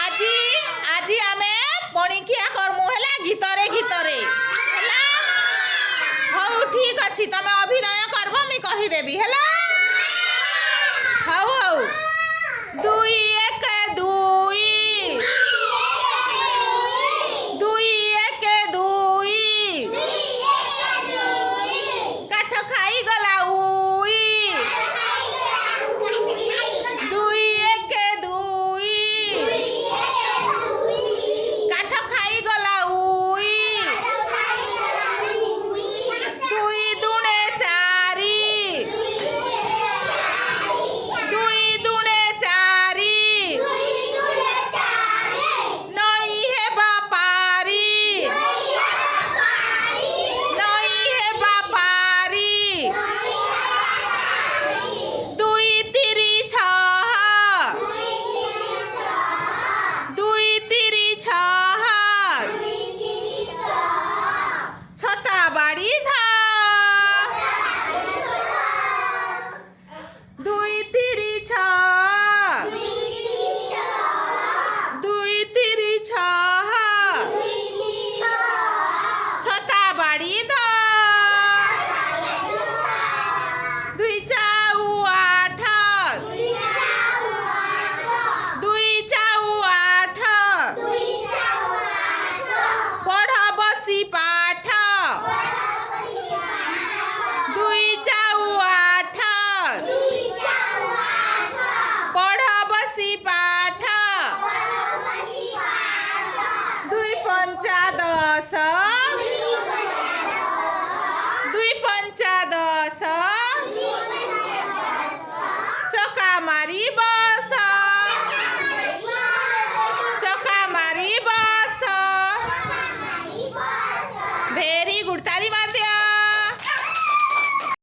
আজি আজি आमे पणिकिया करमु हैला गीतरे गीतरे हैला हौ ठीक अछि तमे अभिनय करबो मी कहि देबी हैला हौ हौ 2 1 2 2 1 2 काठ खाई गला उई 2 1 2 काठ खाई गला उई 2 दुणे 4 2 दुणे 4 नई हे बापारी नई हे बापारी 2 3 6 2 3 6 छता बाड़ी धा 2 3 6 2 3 6 छता बाड़ी धा 2 4 8 2 4 8 पढ़ बसी पाठ 2 4 8 पढ़ बसी पाठ 2 5 10 2 5 10 चका मारी बस चका मारी बस भेरी गुड ताली मार दे